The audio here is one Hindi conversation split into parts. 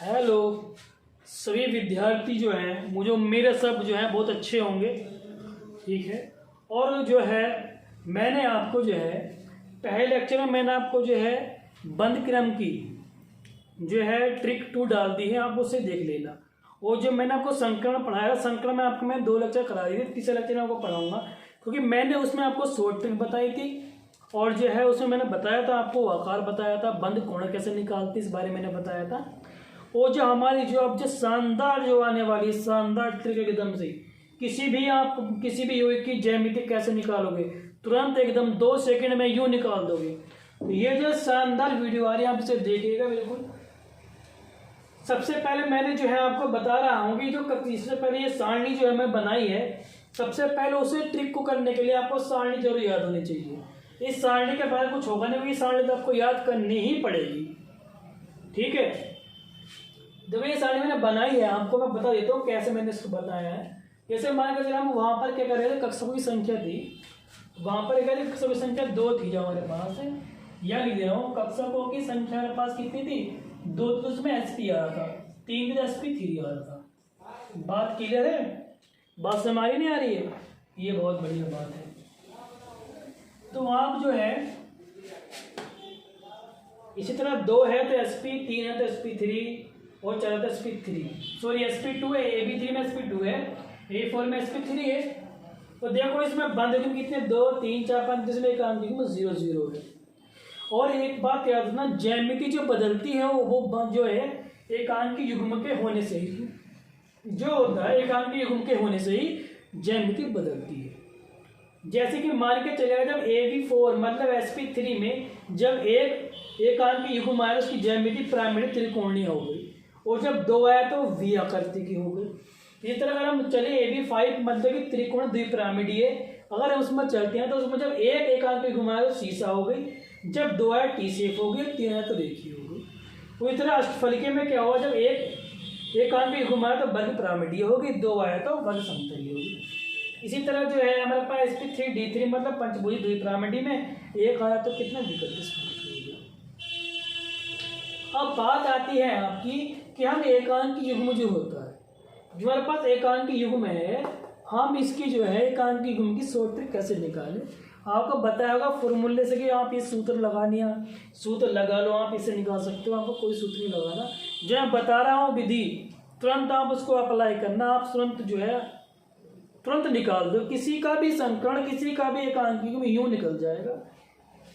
हेलो सभी विद्यार्थी जो हैं, मुझे मेरे सब जो है बहुत अच्छे होंगे, ठीक है। और जो है मैंने आपको जो है पहले लेक्चर में मैंने आपको जो है बंद क्रम की जो है ट्रिक 2 डाल दी है, आप उसे देख लेना। और जो मैंने आपको संकरण पढ़ाया, संकरण में आपको मैं 2 लेक्चर करा दी थी, तीसरे लेक्चर में आपको पढ़ाऊँगा, क्योंकि मैंने उसमें आपको शॉर्ट ट्रिक बताई थी और जो है उसमें मैंने बताया था आपको आकार बताया था, बंद कोण कैसे निकालती इस बारे में मैंने बताया था। और जो हमारी जो अब जो शानदार जो आने वाली शानदार ट्रिक एकदम से किसी भी यूनिट की ज्यामिति कैसे निकालोगे, तुरंत एकदम 2 सेकंड में यूं निकाल दोगे। तो ये जो शानदार वीडियो आ रही है आप इसे देखिएगा बिल्कुल। सबसे पहले मैंने जो है आपको बता रहा हूँ कि जो इससे पहले ये सारणी जो है मैं बनाई है, सबसे पहले उसे ट्रिक को करने के लिए आपको सारणी जरूर याद होनी चाहिए। इस सारणी के बारे कुछ होगा नहीं, ये सारणी तो आपको याद करनी ही पड़ेगी, ठीक है। जब ये सारणी मैंने बनाई है आपको मैं बता देता हूँ कैसे मैंने इसको बताया है। जैसे मान के चलिए हम वहाँ पर क्या कर रहे थे, कक्षकों की संख्या थी, वहाँ पर क्या कक्षकों की संख्या 2 थी जो हमारे पास है, या लिख दे रहा हूँ कक्षकों की संख्या हमारे पास कितनी थी 2, तो उसमें SP आ रहा था, 3 तो SP3 आ रहा था। बात क्लियर है, बात समझ नहीं आ रही है, ये बहुत बढ़िया बात है। तो आप जो है इसी तरह 2 है तो SP, 3 है तो SP3 और 4 तो SP3, सॉरी SP2 है, AB3 में SP2 है, A4 में SP3 है। तो देखो इसमें बंद युग्म कितने 2, 3, 4, 5, जिसमें एक अंक युग्म 0, 0 है। और एक बात याद रखना, ज्यामिति जो बदलती है वो जो है एकांक युग्म के होने से ही जो होता है, एकांक युग्म के होने से ही ज्यामिति बदलती है। जैसे कि मान के चलेगा जब AB4 मतलब SP3 में जब एक एकांक युग्म आया उसकी ज्यामिति पिरामिड त्रिकोणीय हो गई, और जब 2 आया तो V आकृति की हो गई। इसी तरह अगर हम चले AB5 मतलब कि त्रिकोण द्विपिरामिडीय, अगर हम उसमें चलते हैं तो उसमें जब एक एकांक युग्म आया तो सीसा हो गई, जब 2 आया टी शेप हो गई, 3 आया तो रेखीय हो गई। तो इस तरह अष्टफलकीय में क्या हुआ, जब एक एकांक युग्म आया तो वर्ग पिरामिडीय होगी, 2 आया तो वर्ग समतलीय होगी। इसी तरह जो है हमारे पास SP3D3 मतलब पंचभुजी द्विपिरामिडीय में 1 आया तो कितना विकल्प। अब बात आती है आपकी कि हम एकांक युग्म जो होता है, जो हमारे पास एकांक युग्म है, हम इसकी जो है एकांक युग्म की शॉर्ट ट्रिक कैसे निकालें। आपको बताया होगा फॉर्मूले से कि आप ये सूत्र लगानी है, सूत्र लगा लो, आप इसे निकाल सकते हो, आपको कोई सूत्र नहीं लगाना। जो मैं बता रहा हूँ विधि, तुरंत आप उसको अप्लाई करना, आप तुरंत जो है तुरंत निकाल दो। किसी का भी संकरण, किसी का भी एकांक युग्म यूँ निकल जाएगा।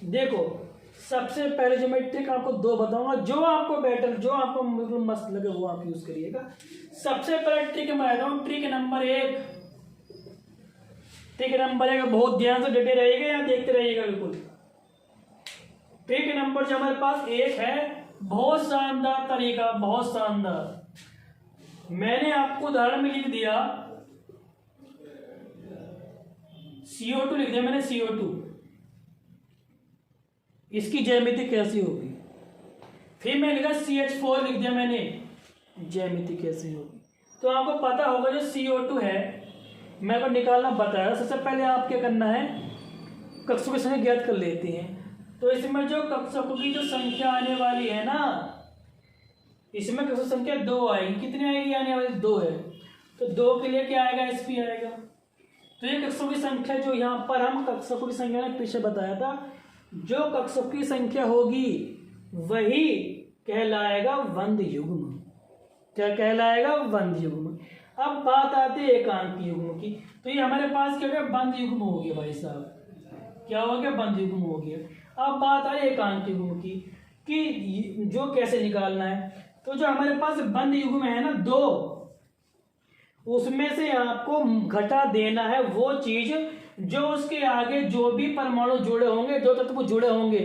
देखो सबसे पहले जो मैं ट्रिक आपको 2 बताऊंगा, जो आपको बेटर, जो आपको मतलब मस्त लगे वो आप यूज करिएगा। सबसे पहले ट्रिक मैं आता हूँ, ट्रिक नंबर 1। ट्रिक नंबर 1 बहुत ध्यान से डटे रहिएगा या देखते रहिएगा बिल्कुल। ट्रिक नंबर जो हमारे पास 1 है, बहुत शानदार तरीका, बहुत शानदार। मैंने आपको उदाहरण में लिख दिया CO2 लिख दिया मैंने, CO2 इसकी ज्यामिति कैसी होगी। फिर मैं लिखा CH4 लिख दिया मैंने, ज्यामिति कैसी होगी। तो आपको पता होगा जो CO2 है मैं को निकालना बताया। सबसे पहले आप क्या करना है, कक्षकों की संख्या ज्ञात कर लेते हैं। तो इसमें जो कक्षकों की जो संख्या आने वाली है ना, इसमें कक्षक संख्या 2 आएगी। कितनी आएगी आने वाली 2 है, तो 2 के लिए क्या आएगा SP आएगा। तो ये कक्षकों की संख्या जो यहाँ पर हम कक्षकों की संख्या ने पीछे बताया था, जो कक्षकों की संख्या होगी वही कहलाएगा बंद युग्म। क्या कहलाएगा, बंद युग्म। अब बात आती है एकांक युग्म की। तो ये हमारे पास क्या हो गया, बंद युग्म हो गया भाई साहब, क्या हो गया, बंद युग्म हो गया। अब बात आ रही है एकांक युग्म की कि जो कैसे निकालना है। तो जो हमारे पास बंद युग्म है ना 2, उसमें से आपको घटा देना है वो चीज जो उसके आगे जो भी परमाणु जुड़े होंगे, 2 तत्व जुड़े होंगे,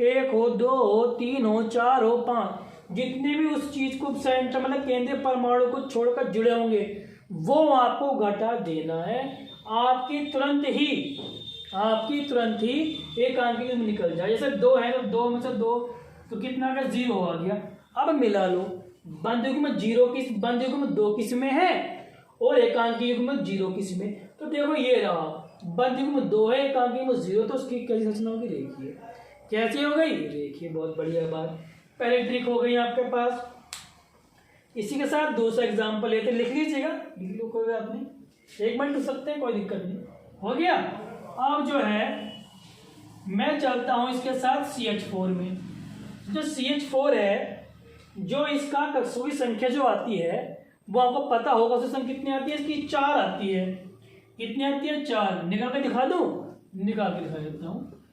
1 हो, 2 हो, 3 हो, 4 हो, 5, जितने भी उस चीज को सेंटर मतलब केंद्रीय परमाणु को छोड़कर जुड़े होंगे वो आपको घटा देना है। आपकी तुरंत ही एकांक युग्म निकल जाए। जैसे 2 है तो 2 में से 2 तो कितना का 0 आ गया। अब मिला लो, बंद युग्म बंद युग्म 2 किस्में है और एकांक युग्म 0 किस्में। तो देखो ये रहा, बंद युग्म 2 है, एकांक युग्म 0, तो उसकी कैसी रचना होगी, रेखीय। कैसी हो गई, रेखीय। बहुत बढ़िया बात, पहले ट्रिक हो गई आपके पास। इसी के साथ दूसरा एग्जाम्पल लेते, लिख लीजिएगा, लिख लो, कोई बात नहीं, 1 मिनट लिख सकते हैं, कोई दिक्कत नहीं। हो गया। अब जो है मैं चलता हूँ इसके साथ CH4 में। जो CH4 है, जो इसका कक्षों की संख्या जो आती है वो आपको पता होगा, उसकी संख्या कितनी आती है, इसकी 4 आती है। कितनी आती है? 4। निकाल के दिखा दूँ? निकाल के दिखा देता हूँ।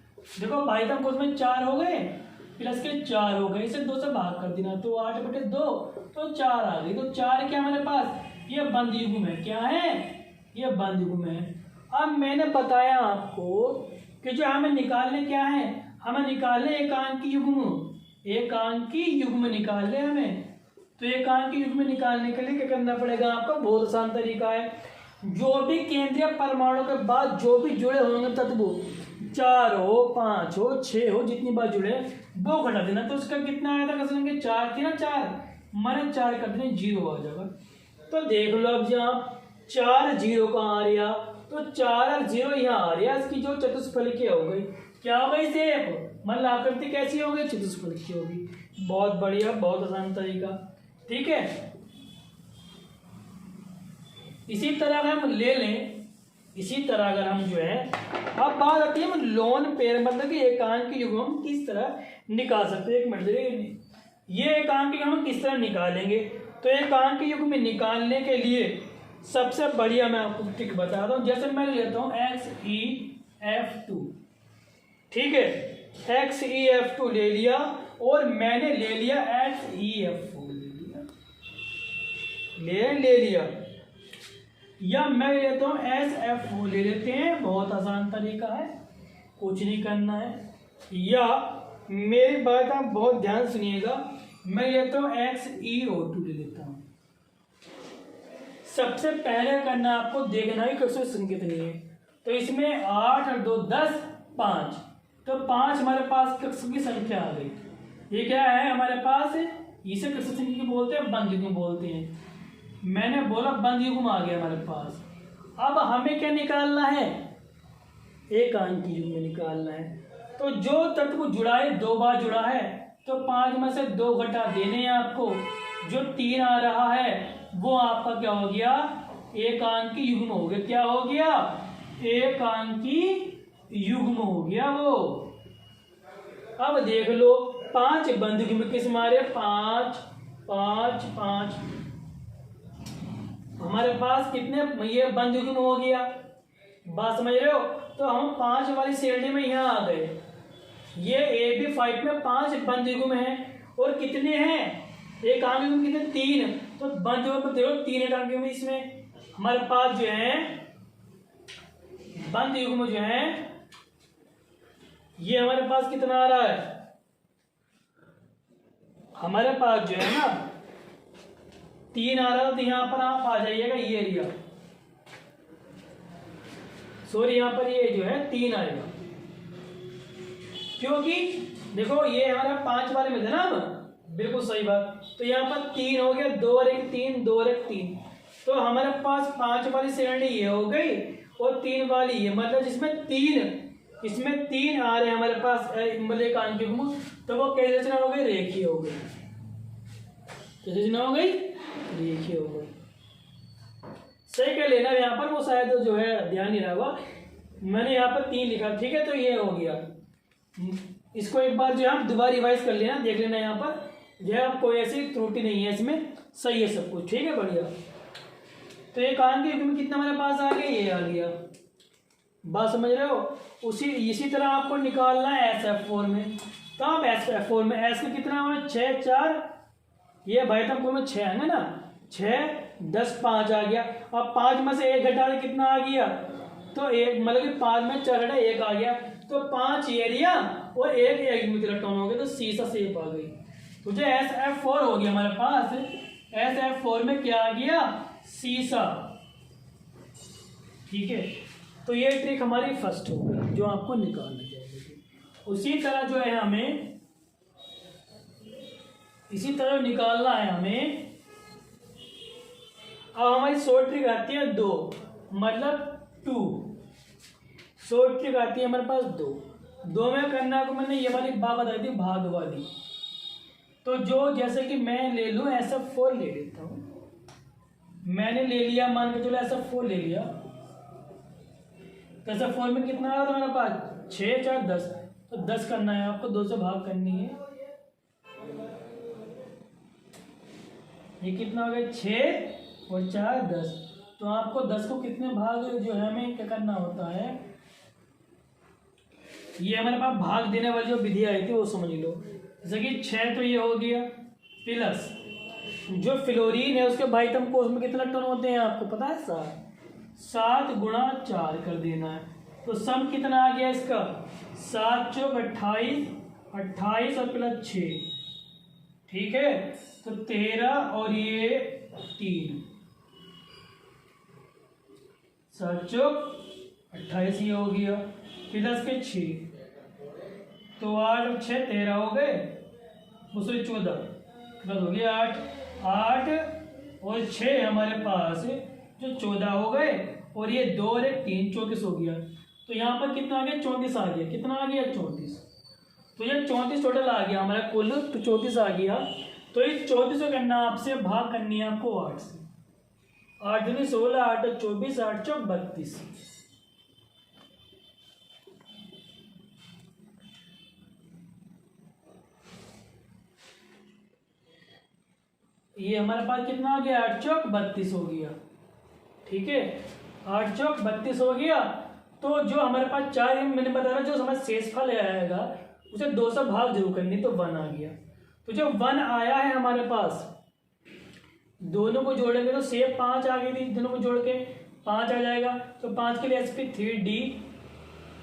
देखो भाई साहब, उसमें 4 हो गए प्लस के 4 हो गए, इसे 2 से भाग कर देना, तो 8/2 तो 4 आ गई। तो 4 क्या हमारे पास? ये बंद युग्म है। क्या है? ये बंद युग्म है। अब मैंने बताया आपको कि जो हमें निकालने क्या है, हमें निकालने एकांकी युग्म। एकांकी युग्म निकालने हमें। तो एकांकी युग्म निकालने के लिए क्या करना पड़ेगा आपको? बहुत आसान तरीका है। जो भी केंद्रीय परमाणु के बाद जो भी जुड़े होंगे तत्व, 4 हो, 5 हो, 6 हो, जितनी बार जुड़े वो घटा देना। तो उसका कितना आया था? कैसे 4 थी ना, 4 मैंने 4 कर देने, 0 आ जाएगा। तो देख लो अब जहाँ 4 0 कहाँ आ रहा, तो 4 और 0 यहाँ आ रहा। इसकी जो चतुष्फलकीय हो गई, क्या हो गई? सेप मतलब आकृति कैसी हो गई? चतुष्फलकीय होगी। बहुत बढ़िया, बहुत आसान तरीका। ठीक है। इसी तरह अगर हम ले लें, इसी तरह अगर हम जो है, अब बात आती है लोन पेयर, मतलब कि एकांकी युग्म हम किस तरह निकाल सकते हैं। 1 मिनट देखिए, ये एकांकी युग्म हम किस तरह निकालेंगे। तो एकांकी युग्म में निकालने के लिए सबसे बढ़िया मैं आपको ट्रिक बताता हूँ। जैसे मैं लेता हूँ XeF2, ठीक है, XeF2 ले लिया और मैंने ले लिया XeF4 ले लिया, या मैं लेता हूँ SF4 ले लेते हैं। बहुत आसान तरीका है, कुछ नहीं करना है। या मेरी बात आप बहुत ध्यान सुनिएगा, मैं लेता हूँ XeO2 ले लेता हूँ। सबसे पहले करना आपको देखना है कक्षों की संख्या कितनी है। तो इसमें 8 और 2 10 5, तो 5 हमारे पास कक्षों की संख्या आ गई। ये क्या है हमारे पास? इसे कक्षों की संख्या बोलते हैं, बंद युग्म बोलते हैं। मैंने बोला बंद युग्म आ गया हमारे पास। अब हमें क्या निकालना है? एकांकी युग्म निकालना है। तो जो तत्व जुड़ा है 2 बार जुड़ा है, तो 5 में से 2 घटा देने हैं आपको। जो 3 आ रहा है वो आपका क्या हो गया? एकांकी युग्म हो गया। क्या हो गया? एकांकी युग्म हो गया वो। अब देख लो 5 बंद युग्म किस मारे? 5 5 5, हमारे पास कितने? ये बंद युग्म हो गया। बात समझ रहे हो? तो हम 5 वाली श्रेणी में यहाँ आ गए। ये AB5 में 5 बंद युग्म है और कितने हैं? एकांकी युग्म कितने? 3। तो बंद युग्म देखो 3 एकांकी युग्म इसमें हमारे पास जो है बंद युग्म जो है, ये हमारे पास कितना आ रहा है? हमारे पास जो है ना 3 आ रहा है। तो यहाँ पर आप आ जाइएगा, ये एरिया, सॉरी यहाँ पर ये जो है 3 आएगा, क्योंकि देखो ये हमारा 5 वाले में था ना। बिल्कुल सही बात। तो यहाँ पर 3 हो गया, 2 और 1 3, 2 और 1 3। तो हमारे पास 5 वाली श्रेणी ये हो गई और 3 वाली ये, मतलब इसमें 3 आ रहे हैं हमारे पास मतलब एकांकी युग्म। तो वो कैसे रचना हो गई? रेखीय हो गई। कैसे रचना हो गई? रेखीय हो गई। सही क्या लेना यहाँ पर, वो शायद जो है ध्यान नहीं रहा होगा, मैंने यहाँ पर 3 लिखा, ठीक है। तो ये हो गया। इसको एक बार जो है आप दोबारा रिवाइज कर लेना, देख लेना यहाँ पर जो है आप कोई ऐसी त्रुटि नहीं है इसमें, सही है सब कुछ, ठीक है, बढ़िया। तो एकांकी युग्म में कितना हमारे पास आ गया? ये आ गया। बात समझ रहे हो? इसी तरह आपको निकालना है SF4 में। तो आप SF4 में S का कितना है? 6 4, ये भाई तक में 6 है ना, 6 10 5 आ गया। अब 5 में से 1 घटा दे, कितना आ गया? तो 1 मतलब कि 5 में 4 घटा 1 आ गया। तो 5 एरिया और 1 इलेक्ट्रॉन हो गया, तो सीसा शेप आ गई। तो जो SF4 हो गया हमारे पास, SF4 में क्या आ गया? सीसा। ठीक है। तो ये ट्रिक हमारी फर्स्ट हो गई जो आपको निकालना चाहिए। उसी तरह जो है हमें इसी तरह निकालना है हमें। अब हमारी शॉर्ट ट्रिक आती है 2, मतलब 2। शॉर्ट ट्रिक आती है हमारे पास 2 में करना को मैंने ये वाली बात बताई थी, भाग वाली। तो जो जैसे कि मैं ले लूँ SF4 ले लेता हूँ, मैंने ले लिया, मान के चलो SF4 ले लिया, तो SF4 में कितना आ रहा था मेरे पास 6 4 10, तो 10 करना है आपको, 2 से भाग करनी है। ये कितना हो गया 6 और 4 10, तो आपको 10 को कितने भाग जो है हमें क्या करना होता है, ये हमारे पास भाग देने वाली जो विधि आई थी वो समझ लो। जैसे कि 6 तो ये हो गया, प्लस जो फ्लोरीन है उसके बाइटम कोष में कितने इलेक्ट्रॉन होते हैं आपको पता है, 7 गुणा 4 कर देना है, तो सम कितना आ गया इसका 7 चौक 28, 28 और प्लस 6, ठीक है, तो 13 और ये 3, 7 चौक 28 ये हो गया, प्लस के 6, तो 8 और 6 13 हो गए, दूसरे 14 प्लस हो गया 8 और 6 हमारे पास जो 14 हो गए, और ये 2 और 1 3 34 हो गया। तो यहाँ पर कितना आ गया 34 आ गया, कितना आ गया 34, तो ये 34 टोटल आ गया हमारा कुल, तो 34 आ गया। तो इस 34 को करना आपसे भाग करनी है आपको 8 से, 8 दूनी 16, 8 और 24, 8 चौक 32। ये हमारे पास कितना आ गया 8 चौक 32 हो गया, ठीक है, 8 चौक 32 हो गया। तो जो हमारे पास 4 मैंने बता रहा, जो हमारा शेषफल आएगा उसे 2 से भाग जरूर करनी, तो 1 आ गया। तो जो 1 आया है हमारे पास, दोनों को जोड़ेंगे तो सेव 5 आ गई थी, दोनों को जोड़ के 5 आ जाएगा, तो 5 के लिए sp3d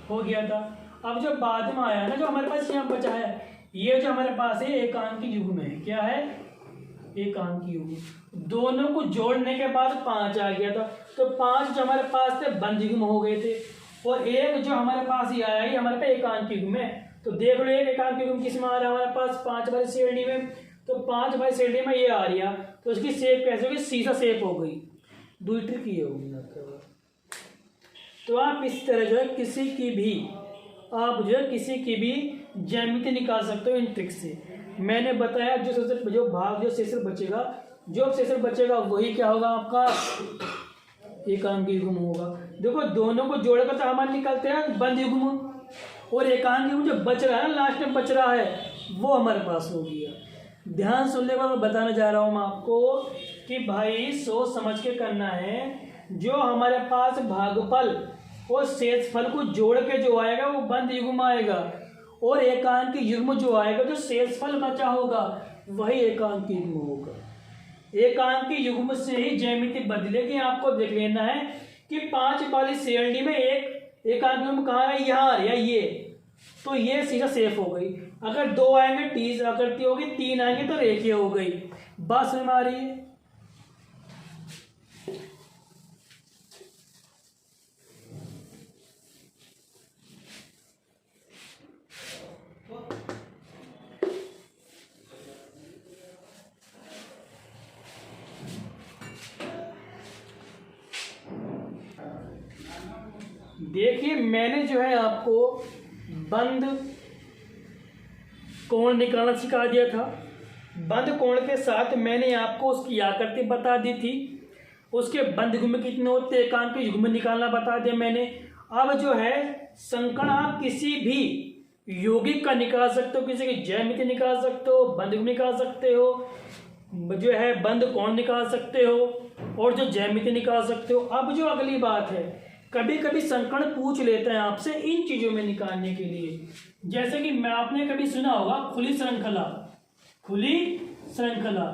हो गया था। अब जो बाद में आया ना, जो हमारे पास यहाँ बचा है, ये जो हमारे पास है एकांकी युग्म है, क्या है एकांकी युग्म, दोनों को जोड़ने के बाद 5 आ गया था, तो 5 जो हमारे पास थे बंद युग्म हो गए थे, और एक जो हमारे पास ही आया है हमारे पास एकांकी युग्म है। तो देख लो एक एकांकी युग्म किस में आ रहा है हमारे पास 5 वाली श्रेणी में, तो 5 वाली श्रेणी में ये आ रही है, तो उसकी शेप कैसे होगी, सीधा शेप हो गई, दो ट्रिक ये होगी। तो आप इस तरह जो है किसी की भी ज्यामिति निकाल सकते हो इन ट्रिक से। मैंने बताया जो शेषर बचेगा वही क्या होगा आपका एकांकी युग्म होगा। देखो दोनों को जोड़कर तो हमारे निकलते हैं बंद युग्म, और एकांकी युग्म जो बच रहा है ना, लास्ट में बच रहा है, वो हमारे पास हो गया। ध्यान सुन ले, मैं बताने जा रहा हूँ मैं आपको कि भाई सोच समझ के करना है। जो हमारे पास भागफल और शेषफल को जोड़ के जो आएगा वो बंद युग्म आएगा, और एकांकी युग्म जो आएगा, जो शेषफल बचा होगा वही एकांकी युग्म होगा। एकांकी युग्म से ही ज्यामिति बदलेगी। आपको देख लेना है कि 5 वाली श्रेणी में एक एकांकी युग्म कहाँ है, यहाँ या ये, तो ये सीधा सेफ हो गई। अगर 2 आएंगे टी आकृति होगी, 3 आएंगे तो रेखीय हो गई। बात समझ में आ रही है? देखिए मैंने जो है आपको बंद कोण निकालना सिखा दिया था। बंद कोण के साथ मैंने आपको उसकी आकृति बता दी थी, उसके बंद युग्म कितने होते, एकांकी युग्म निकालना बता दिया मैंने। अब जो है संकर्ण आप किसी भी यौगिक का निकाल सकते हो, किसी की ज्यामिति निकाल सकते हो, बंद युग्म निकाल सकते हो, जो है बंद कोण निकाल सकते हो, और जो ज्यामिति निकाल सकते हो। अब जो अगली बात है, कभी कभी संकर्ण पूछ लेते हैं आपसे इन चीज़ों में निकालने के लिए। जैसे कि मैं आपने कभी सुना होगा खुली श्रृंखला, खुली श्रृंखला।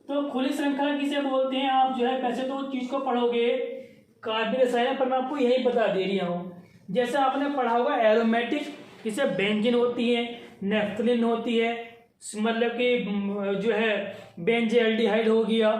तो खुली श्रृंखला किसे बोलते हैं, आप जो है वैसे तो उस चीज़ को पढ़ोगे कार्बनिक रसायन, पर मैं आपको यही बता दे रही हूँ। जैसे आपने पढ़ा होगा एरोमेटिक, किसे बेंजीन होती है, नेफ्थलीन होती है, मतलब कि जो है बेंजल्डिहाइड हो गया,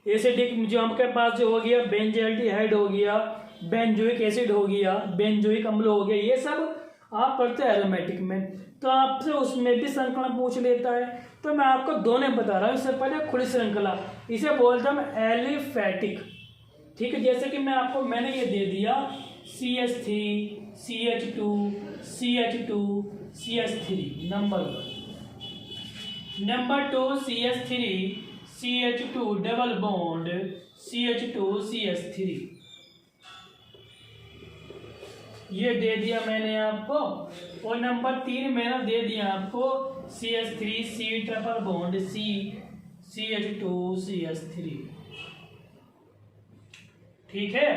एसिडिक जो आपके पास जो हो गया बेंजल्डिहाइड हो गया, बेंजोइक एसिड हो गया, बेंजोइक अम्ल हो गया, ये सब आप पढ़ते हैं एरोमेटिक में। तो आपसे उसमें भी संकर्ण पूछ लेता है। तो मैं आपको दोनों बता रहा हूँ। इससे पहले खुली श्रृंखला, इसे बोलता हूँ एलिफैटिक, ठीक है। जैसे कि मैंने ये दे दिया CH3 CH2 CH2 CH3 number 1, number 2 CH3 CH2 double bond CH2 CH3, ये दे दिया मैंने आपको। और नंबर 3 मैंने दे दिया आपको CH3 C triple bond CH2 CH3, ठीक है,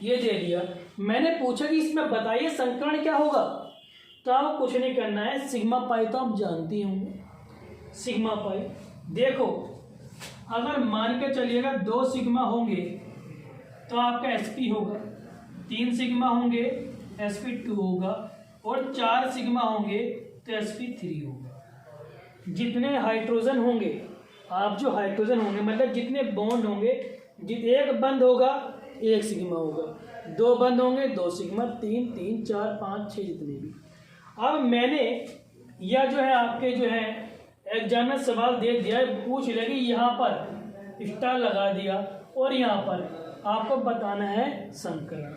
ये दे दिया। मैंने पूछा कि इसमें बताइए संकरण क्या होगा, तो आपको कुछ नहीं करना है, सिग्मा पाई तो आप जानती होंगे। सिग्मा पाई देखो, अगर मान के चलिएगा 2 सिग्मा होंगे तो आपका sp होगा, 3 सिग्मा होंगे sp2 होगा, और 4 सिग्मा होंगे तो sp3 होगा। जितने हाइड्रोजन होंगे, आप जो हाइड्रोजन होंगे मतलब जितने बॉन्ड होंगे, एक बंद होगा 1 सिग्मा होगा, 2 बंद होंगे 2 सिग्मा, 3 3 4 5 6 जितने भी। अब मैंने यह जो है आपके जो है एग्जाम में सवाल दे दिया है, पूछ लिया कि यहाँ पर स्टार लगा दिया और यहाँ पर आपको बताना है संकरण।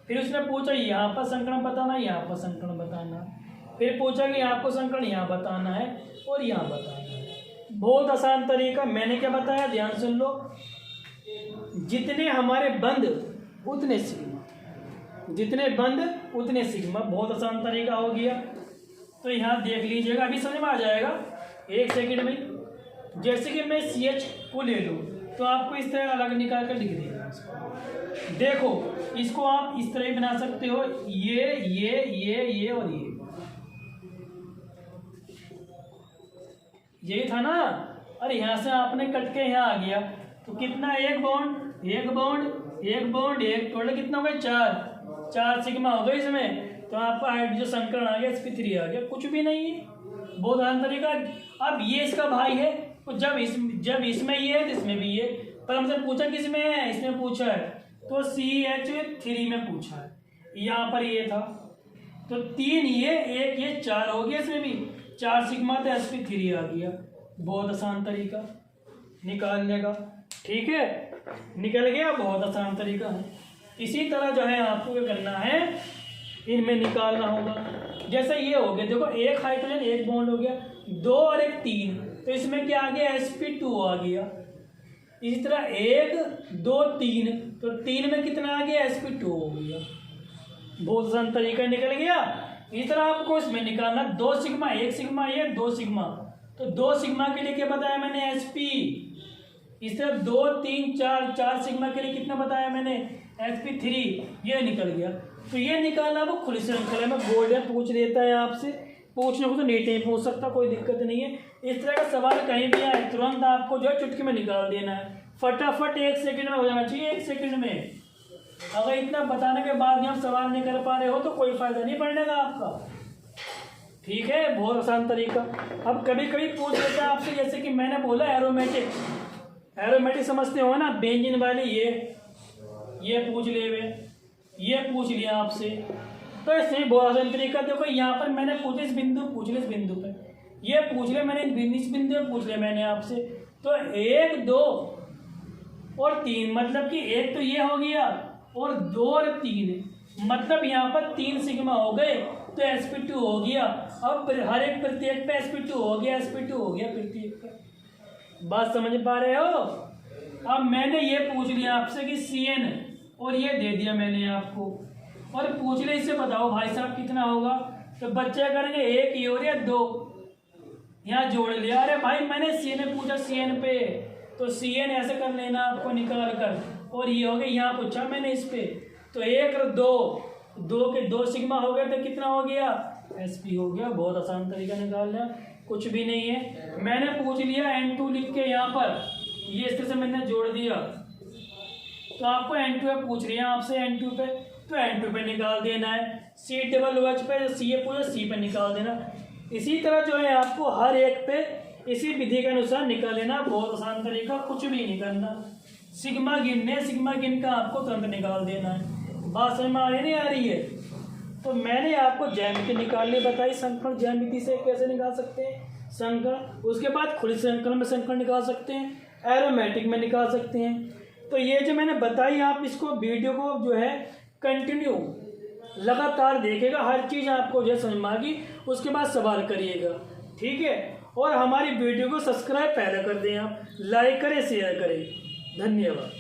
फिर उसने पूछा यहाँ पर संकरण बताना, यहाँ पर संकरण बताना, फिर पूछा कि आपको संकरण यहाँ बताना है और यहाँ बताना है। बहुत आसान तरीका। मैंने क्या बताया, ध्यान सुन लो, जितने हमारे बंद उतने सिग्मा, जितने बंद उतने सिग्मा, बहुत आसान तरीका हो गया। तो यहाँ देख लीजिएगा, अभी समझ में आ जाएगा 1 सेकंड में। जैसे कि मैं CH को ले लूँ तो आपको इस तरह अलग निकाल कर लिख देगा। देखो इसको आप इस तरह बना सकते हो, ये और यही था ना। अरे यहाँ से आपने कट के यहाँ आ गया तो कितना, 1 बॉन्ड 1 बॉन्ड 1 बॉन्ड 1, टोटल कितना हो गया 4 सिग्मा हो गए इसमें। तो आपका जो संकरण आ गया sp3 आ गया, कुछ भी नहीं है, बहुत आसान तरीका। अब ये इसका भाई है, तो जब इसमें ये है तो इसमें भी ये, पर हमसे पूछा किस में है, इसमें पूछा है तो CH3 में पूछा है, यहाँ पर ये था तो 3 ये 1 ये 4 हो गया, इसमें भी 4 सिग्मा तो sp3 आ गया। बहुत आसान तरीका निकालने का, ठीक है, निकल गया, बहुत आसान तरीका है। इसी तरह जो है आपको क्या करना है, इनमें निकालना होगा। जैसे ये हो गया, देखो 1 हाइड्रोजन 1 बॉन्ड हो गया, 2 और 1 3, तो इसमें क्या आ गया sp2 आ गया। इसी तरह 1 2 3, तो 3 में कितना आ गया sp2 हो गया। बहुत आसान तरीका निकल गया। इस तरह आपको इसमें निकालना 2 सिग्मा 1 सिग्मा ये 2 सिग्मा, तो 2 सिग्मा के लिए क्या बताया मैंने sp। इस तरह 2 3 4 सिग्मा के लिए कितना बताया मैंने sp3, ये निकल गया। तो ये निकालना वो खुली श्रृंखला में बोर्ड में पूछ लेता है आपसे, पूछने को तो नीट नहीं पूछ सकता, कोई दिक्कत नहीं है। इस तरह का सवाल कहीं भी आए तुरंत आपको जो है चुटकी में निकाल देना है, फटाफट 1 सेकंड में हो जाना चाहिए। 1 सेकंड में अगर इतना बताने के बाद भी आप सवाल नहीं कर पा रहे हो तो कोई फायदा नहीं पड़ने का आपका, ठीक है, बहुत आसान तरीका। अब कभी कभी पूछ लेता है आपसे, जैसे कि मैंने बोला एरोमेटिक समझते हो ना, बेंजीन वाले ये पूछ ले वे, ये पूछ लिया आपसे, तो इसमें बहुत आसान तरीका। देखो यहाँ पर मैंने पूछे इस बिंदु, पूछ ले इस बिंदु पे, ये पूछ ले मैंने इस बिंदु पे पूछ लिया मैंने आपसे, तो 1 2 और 3, मतलब कि 1 तो ये हो गया और 2 और 3, मतलब यहाँ पर 3 सिग्मा हो गए तो sp2 हो गया। अब हर एक प्रत्येक पे sp2 हो गया, sp2 हो गया प्रत्येक पे। बात समझ पा रहे हो। अब मैंने ये पूछ लिया आपसे कि Cn, और ये दे दिया मैंने आपको, और पूछ ले इससे बताओ भाई साहब कितना होगा, तो बच्चे करेंगे 1 ये और 2, यहाँ जोड़ लिया। अरे भाई मैंने Cn पूछा Cn पे, तो Cn ऐसे कर लेना आपको निकाल कर, और ये हो गया यहाँ पूछा मैंने इस पे, तो 1 और 2 के 2 सिग्मा हो गया तो कितना हो गया sp हो गया। बहुत आसान तरीका निकालना, कुछ भी नहीं है। मैंने पूछ लिया N2 लिख के यहाँ पर, ये इस तरह से मैंने जोड़ दिया, तो आपको N2 पे पूछ रही है आपसे, N2 पे तो N2 पे निकाल देना है, C∆OH पे C पूछा C पे निकाल देना। इसी तरह जो है आपको हर एक पे इसी विधि के अनुसार निकाल लेना, बहुत आसान तरीका, कुछ भी नहीं करना। सिग्मा गिन का आपको तुरंत निकाल देना है। बात समझ में आ रही नहीं आ रही है। तो मैंने आपको ज्यामिति निकालनी बताई, संकरण ज्यामिति से कैसे निकाल सकते हैं संकरण, उसके बाद खुली श्रृंखला में संकरण निकाल सकते हैं, एरोमेटिक में निकाल सकते हैं। तो ये जो मैंने बताई, आप इसको वीडियो को जो है कंटिन्यू लगातार देखेगा, हर चीज़ आपको जो समझ में आ गई, उसके बाद सवाल करिएगा, ठीक है। और हमारी वीडियो को सब्सक्राइब पहले कर दें, आप लाइक करें, शेयर करें। धन्यवाद।